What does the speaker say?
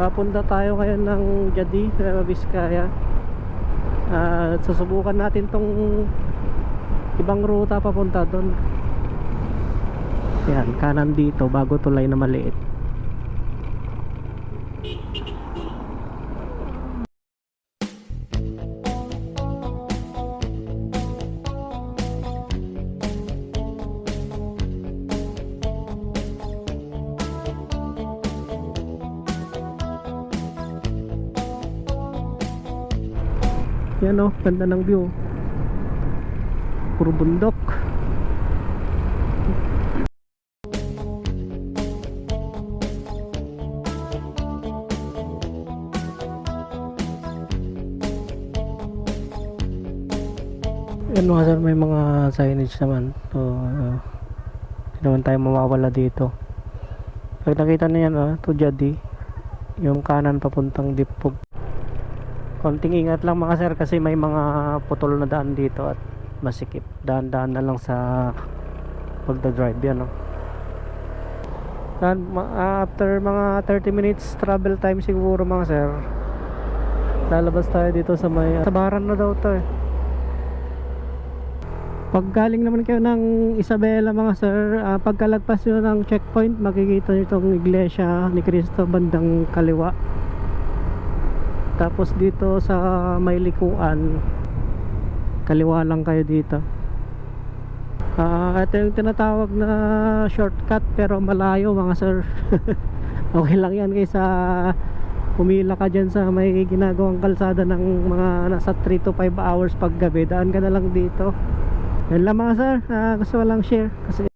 Papunta tayo ngayon ng Jadi, Nueva Vizcaya. At susubukan natin tong ibang ruta papunta doon. Yan, kanan dito bago tulay na maliit. Yan o, ganda ng view. Puro bundok. Yan mga sir, may mga signage naman. So, hindi naman tayo mawawala dito. Pag nakita na yan, to Jadi, yung kanan papuntang Dipog. Konting ingat lang mga sir kasi may mga putol na daan dito at masikip. Daan-daan na lang sa pagdadrive yan, no? After mga 30 minutes travel time siguro mga sir, lalabas tayo dito sa may Sabaran na daw to eh. Pag galing naman kayo ng Isabela mga sir, pagkalagpas nyo ng checkpoint, makikita nyo itong iglesia ni Cristo bandang kaliwa. Tapos dito sa may likuan, kaliwa lang kayo dito. Ito yung tinatawag na shortcut pero malayo mga sir. Okay lang yan kaysa pumila ka dyan sa may ginagawang kalsada ng mga nasa 3 to 5 hours pag gabi. Daan ka na lang dito. Yan lang mga sir, gusto ko lang share kasi